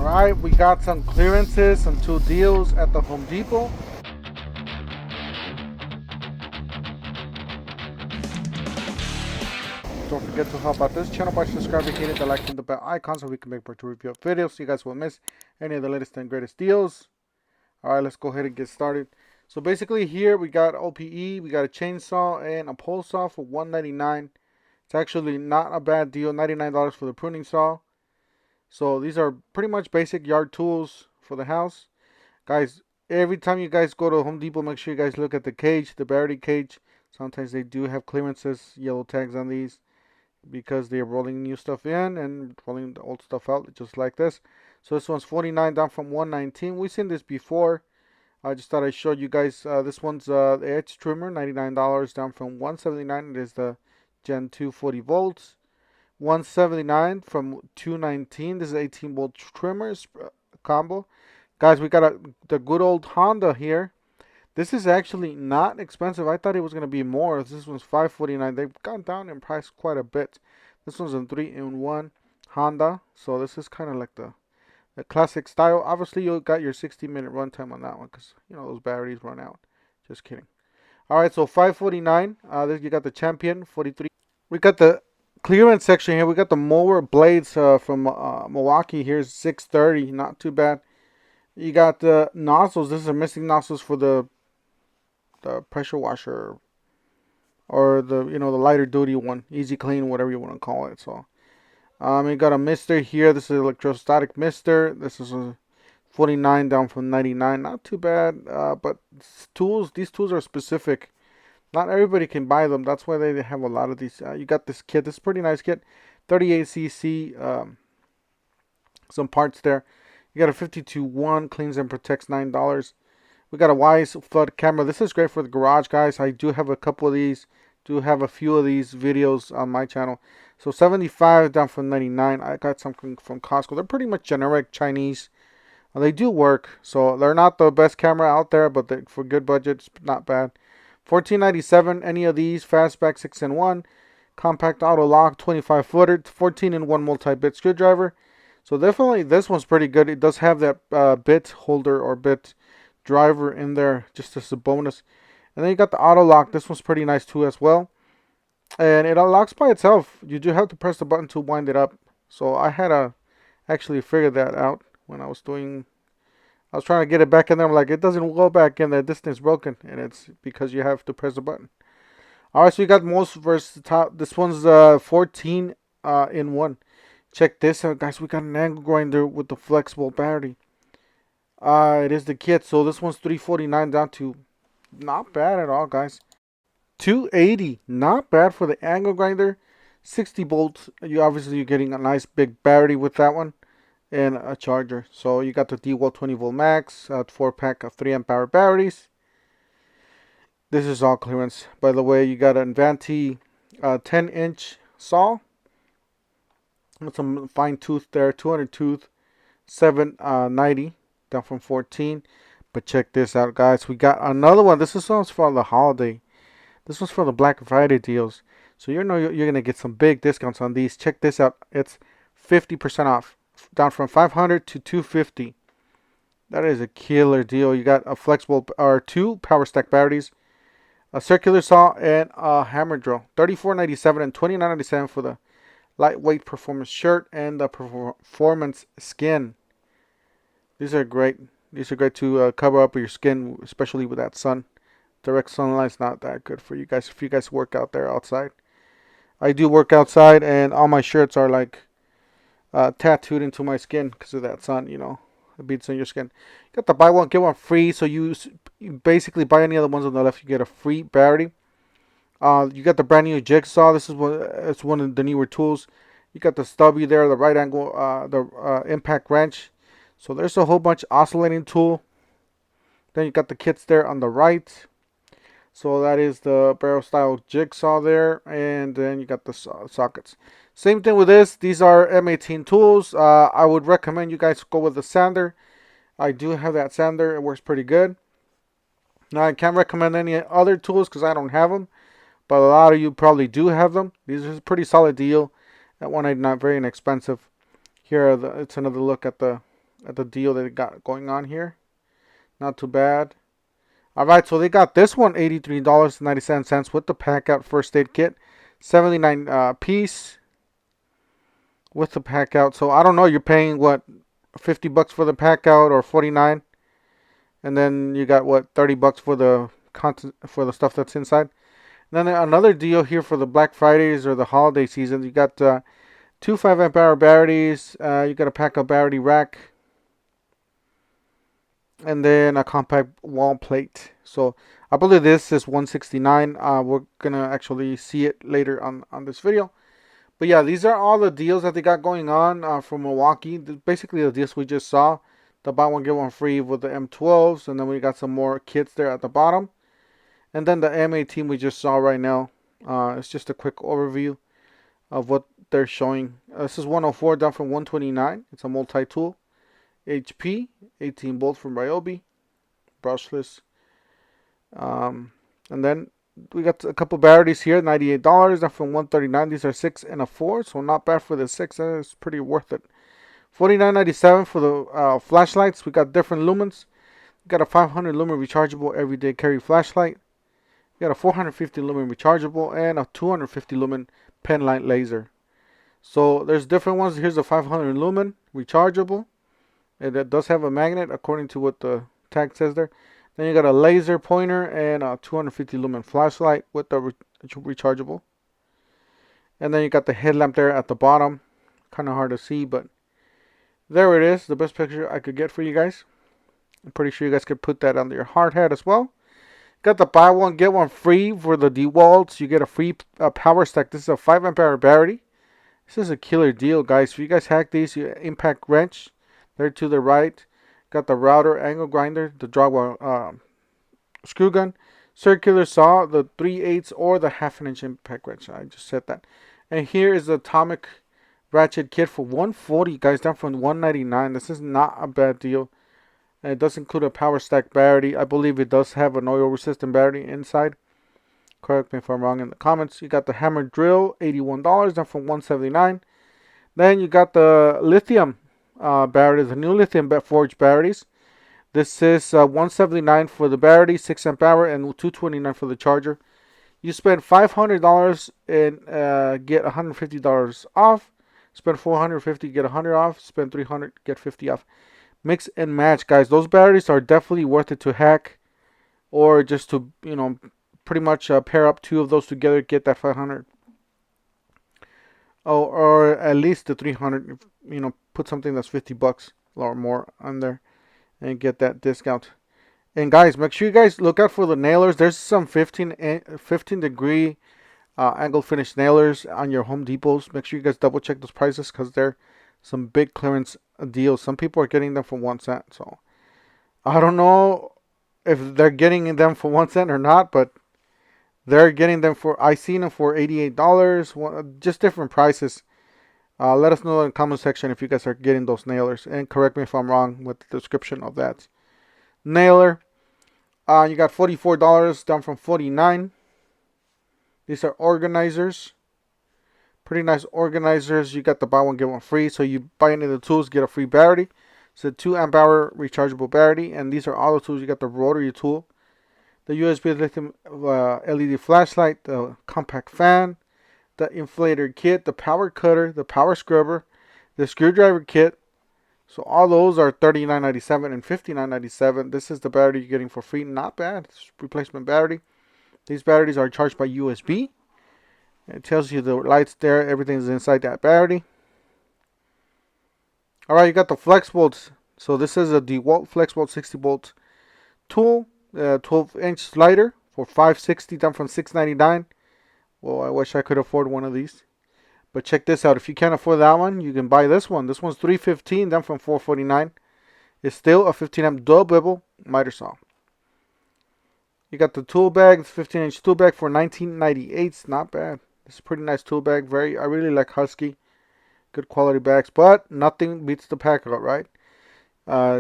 Alright, we got some clearances, some two deals at the Home Depot. Don't forget to help out this channel by subscribing, hitting the like and the bell icon so we can make more to review videos so you guys won't miss any of the latest and greatest deals. Alright, let's go ahead and get started. So basically here we got OPE, we got a chainsaw and a pole saw for $199. It's actually not a bad deal, $99 for the pruning saw. So these are pretty much basic yard tools for the house. Guys, every time you guys go to Home Depot, make sure you guys look at the cage, the Barity cage. Sometimes they do have clearances, yellow tags on these, because they're rolling new stuff in and rolling the old stuff out, just like this. So this one's $49 down from $119. We've seen this before. I just thought I'd show you guys. This one's the edge trimmer, $99 down from $179. It is the Gen 2 40 volts. $179 from $219. This is 18 volt trimmers combo. Guys, we got the good old Honda here. This is actually not expensive. I thought it was going to be more. This one's $549. They've gone down in price quite a bit. This one's a 3-in-1 Honda. So this is kind of like the classic style. Obviously, you got your 60-minute runtime on that one because, you know, those batteries run out. Just kidding. All right, so $549. You got the Champion 43. We got the clearance section here. We got the mower blades from Milwaukee. Here's $630. Not too bad. You got the nozzles. This is missing nozzles for the pressure washer, or the the lighter duty one, easy clean, whatever you want to call it. So you got a mister here. This is electrostatic mister. This is a $49 down from $99. Not too bad. But these tools are specific. Not everybody can buy them. That's why they have a lot of these. You got this kit. This is a pretty nice kit. 38cc. Some parts there. You got a 52-1, cleans and protects, $9. We got a Wise flood camera. This is great for the garage, guys. I do have a couple of these. Do have a few of these videos on my channel. So $75 down from $99. I got something from Costco. They're pretty much generic Chinese. They do work. So they're not the best camera out there, but for good budget, it's not bad. $14.97. Any of these fastback 6-in-1, compact auto lock 25-footer, 14-in-1 multi-bit screwdriver. So definitely this one's pretty good. It does have that bit holder or bit driver in there just as a bonus. And then you got the auto lock. This one's pretty nice too as well. And it unlocks by itself. You do have to press the button to wind it up. So I had to actually figure that out when I was trying to get it back in there. I'm like, it doesn't go back in there. This thing's broken. And it's because you have to press the button. Alright, so you got most versatile. This one's 14-in-1. Check this out, guys. We got an angle grinder with the flexible battery. It is the kit. So this one's $349 down to not bad at all, guys. $280. Not bad for the angle grinder. 60 volts. You're getting a nice big battery with that one. And a charger. So you got the DeWalt 20 volt max. 4-pack of 3 amp hour batteries. This is all clearance. By the way, you got an Vanti 10-inch saw. With some fine tooth there. 200 tooth. $790. Down from $14. But check this out, guys. We got another one. This is one's for the holiday. This one's for the Black Friday deals. So you're gonna get some big discounts on these. Check this out. It's 50% off. Down from $500 to $250. That is a killer deal. You got a flexible or 2 power stack batteries, a circular saw, and a hammer drill. $34.97 and $29.97 for the lightweight performance shirt and the performance skin. These are great. These are great to cover up your skin, especially with that sun. Direct sunlight's not that good for you guys if you guys work out there outside. I do work outside, and all my shirts are like tattooed into my skin because of that sun. It beats on your skin. You got the buy one get one free. So you basically buy any of the ones on the left, you get a free battery. You got the brand new jigsaw. This is one of the newer tools. You got the stubby there, the right angle, the impact wrench. So there's a whole bunch of oscillating tool. Then you got the kits there on the right. So that is the barrel style jigsaw there. And then you got the sockets. Same thing with this. These are M18 tools. I would recommend you guys go with the sander. I do have that sander. It works pretty good. Now I can't recommend any other tools because I don't have them. But a lot of you probably do have them. These are a pretty solid deal. At $199, very inexpensive. Here, it's another look at the at the deal that they got going on here. Not too bad. Alright, so they got this one $83.97 with the pack out first aid kit. 79 piece with the pack out. So I don't know, you're paying what, 50 bucks for the pack out or 49, and then you got what, 30 bucks for the content, for the stuff that's inside. And then another deal here for the Black Fridays or the holiday season. You got two 5 amp hour batteries. You got a pack out battery rack, and then a compact wall plate. So I believe this is 169. We're gonna actually see it later on this video. But yeah, these are all the deals that they got going on from Milwaukee. Basically the deals we just saw. The buy one get one free with the M12s, and then we got some more kits there at the bottom. And then the M18 we just saw right now. It's just a quick overview of what they're showing. This is 104 down from 129. It's a multi-tool. HP, 18 volt from Joby, brushless. And then we got a couple batteries here, $98 down from 139. These are 6 and a 4, so not bad for the 6. It's pretty worth it. $49.97 for the flashlights. We got different lumens. We got a 500 lumen rechargeable everyday carry flashlight. We got a 450 lumen rechargeable and a 250 lumen pen light laser. So there's different ones. Here's a 500 lumen rechargeable. It does have a magnet according to what the tag says there. Then you got a laser pointer and a 250 lumen flashlight with the rechargeable. And then you got the headlamp there at the bottom. Kind of hard to see, but there it is. The best picture I could get for you guys. I'm pretty sure you guys could put that under your hard hat as well. Got the buy one get one free for the DeWalt's. You get a free power stack. This is a 5 amp hour battery. This is a killer deal, guys. If you guys hack these, you impact wrench there to the right. Got the router, angle grinder, the drywall screw gun, circular saw, the 3/8 or the 1/2 inch impact wrench. I just said that. And here is the atomic ratchet kit for 140, guys, down from 199. This is not a bad deal. And it does include a power stack battery. I believe it does have an oil resistant battery inside. Correct me if I'm wrong in the comments. You got the hammer drill, $81, down from 179. Then you got the lithium batteries, the new lithium forged batteries. This is 179 for the battery, 6 amp hour, and 229 for the charger. You spend $500 and get $150 off. Spend $450, get $100 off. Spend $300, get $50 off. Mix and match, guys. Those batteries are definitely worth it to hack, or just to, you know, pretty much pair up 2 of those together, get that 500. Oh, or at least the 300. You know, put something that's 50 bucks or more on there and get that discount. And guys, make sure you guys look out for the nailers. There's some 15 degree angle finish nailers on your Home Depots. Make sure you guys double check those prices, because they're some big clearance deals. Some people are getting them for 1 cent. So I don't know if they're getting them for 1 cent or not, but they're getting them for, I seen them for $88. Just different prices. Let us know in the comment section if you guys are getting those nailers, and correct me if I'm wrong with the description of that nailer. You got $44 down from 49. These are organizers. Pretty nice organizers. You got the buy one get one free. So you buy any of the tools, get a free battery. It's a 2 amp hour rechargeable battery, and these are all the tools. You got the rotary tool, the USB lithium LED flashlight, the compact fan, the inflator kit, the power cutter, the power scrubber, the screwdriver kit. So all those are $39.97 and $59.97. This is the battery you're getting for free. Not bad. It's replacement battery. These batteries are charged by USB. It tells you the lights there. Everything's inside that battery. Alright, you got the flex bolts. So this is a DeWalt flex bolt 60 volt tool. 12-inch slider for $560, down from $699. Well, I wish I could afford one of these. But check this out. If you can't afford that one, you can buy this one. This one's $315, down from $449. It's still a 15 amp dual bevel miter saw. You got the tool bag, 15-inch tool bag for $19.98. It's not bad. It's a pretty nice tool bag. I really like Husky. Good quality bags, but nothing beats the pack out, right?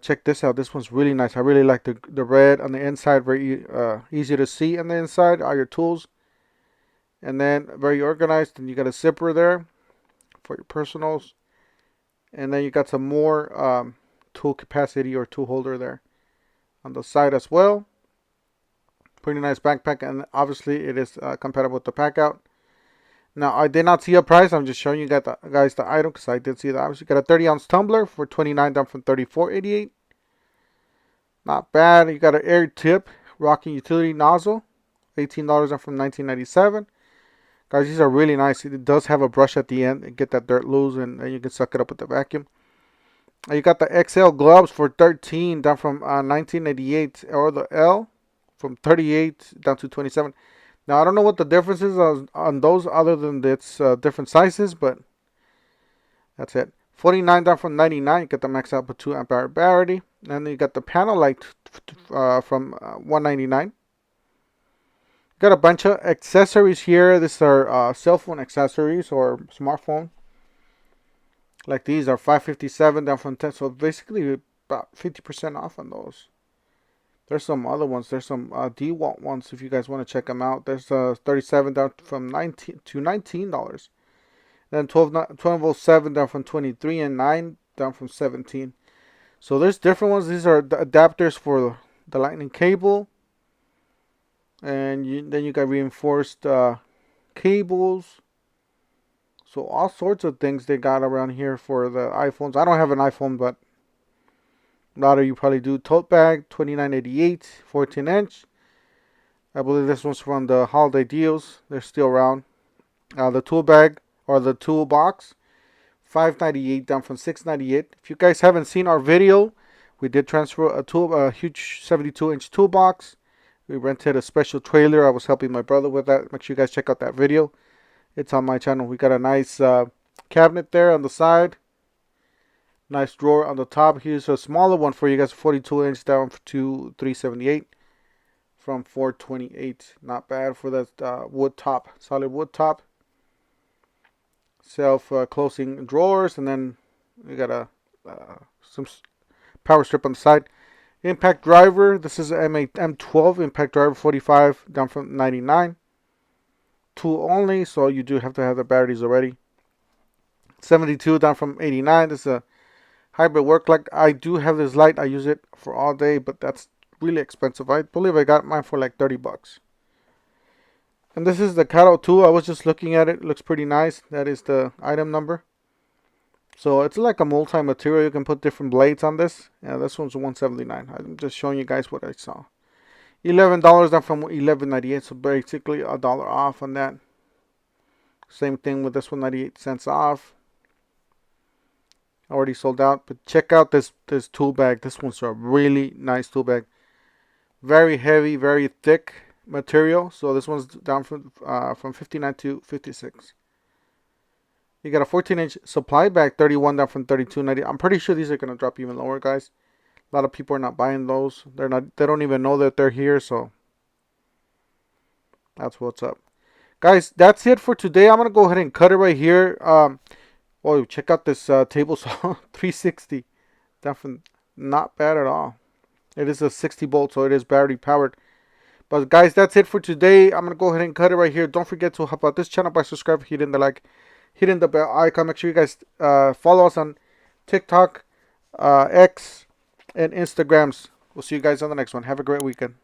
Check this out. This one's really nice. I really like the red on the inside. Very easy to see on the inside are your tools. And then very organized. And you got a zipper there for your personals. And then you got some more tool capacity or tool holder there on the side as well. Pretty nice backpack, and obviously it is compatible with the pack out. Now, I did not see a price. I'm just showing you guys the item because I did see that. Obviously, got a 30-ounce tumbler for $29, down from $34.88. Not bad. You got an air tip rocking utility nozzle, $18, down from $19.97. Guys, these are really nice. It does have a brush at the end and get that dirt loose, and you can suck it up with the vacuum. You got the XL gloves for $13, down from $19.88, or the L from $38 down to $27. Now, I don't know what the difference is on those other than its different sizes, but that's it. $49, down from $99. You get the max output 2 amp hour battery. And then you got the panel light from $199. Got a bunch of accessories here. These are cell phone accessories or smartphone. Like these are $557, down from $10. So basically about 50% off on those. There's some other ones. There's some DeWalt ones if you guys want to check them out. There's $37 down from $19 to $19. Then 1207 down from $23, and 9 down from $17. So there's different ones. These are the adapters for the lightning cable. And then you got reinforced cables. So all sorts of things they got around here for the iPhones. I don't have an iPhone, but a lot of you probably do. Tote bag, $29.88, 14-inch. I believe this one's from the holiday deals. They're still around. The tool bag or the toolbox, $5.98, down from $6.98. If you guys haven't seen our video, we did transfer a huge 72-inch toolbox. We rented a special trailer. I was helping my brother with that. Make sure you guys check out that video. It's on my channel. We got a nice cabinet there on the side. Nice drawer on the top. Here's a smaller one for you guys, 42-inch, down to $378 from $428. Not bad for that wood top, solid wood top. Self-closing drawers, and then we got some power strip on the side. Impact driver. This is an M12 impact driver, 45, down from 99. Tool only, so you do have to have the batteries already. 72, down from 89. This is a hybrid work light. I do have this light. I use it for all day, but that's really expensive. I believe I got mine for like $30. And this is the cutout tool. I was just looking at it. It looks pretty nice. That is the item number. So it's like a multi-material. You can put different blades on this. Yeah, this one's $179. I'm just showing you guys what I saw. $11, down from $11.98. So basically $1 off on that. Same thing with this one, 98 cents off. Already sold out. But check out this tool bag. This one's a really nice tool bag. Very heavy, very thick material. So this one's down from 59 to 56. You got a 14-inch supply bag, 31, down from 32.90. I'm pretty sure these are gonna drop even lower, guys. A lot of people are not buying those. They don't even know that they're here, so that's what's up. Guys, that's it for today. I'm gonna go ahead and cut it right here. Oh, check out this table saw, 360. Down from, not bad at all. It is a 60 volt, so it is battery powered. But guys, that's it for today. I'm gonna go ahead and cut it right here. Don't forget to help out this channel by subscribing, hitting the like, hitting the bell icon. Make sure you guys follow us on TikTok, X, and Instagrams. We'll see you guys on the next one. Have a great weekend.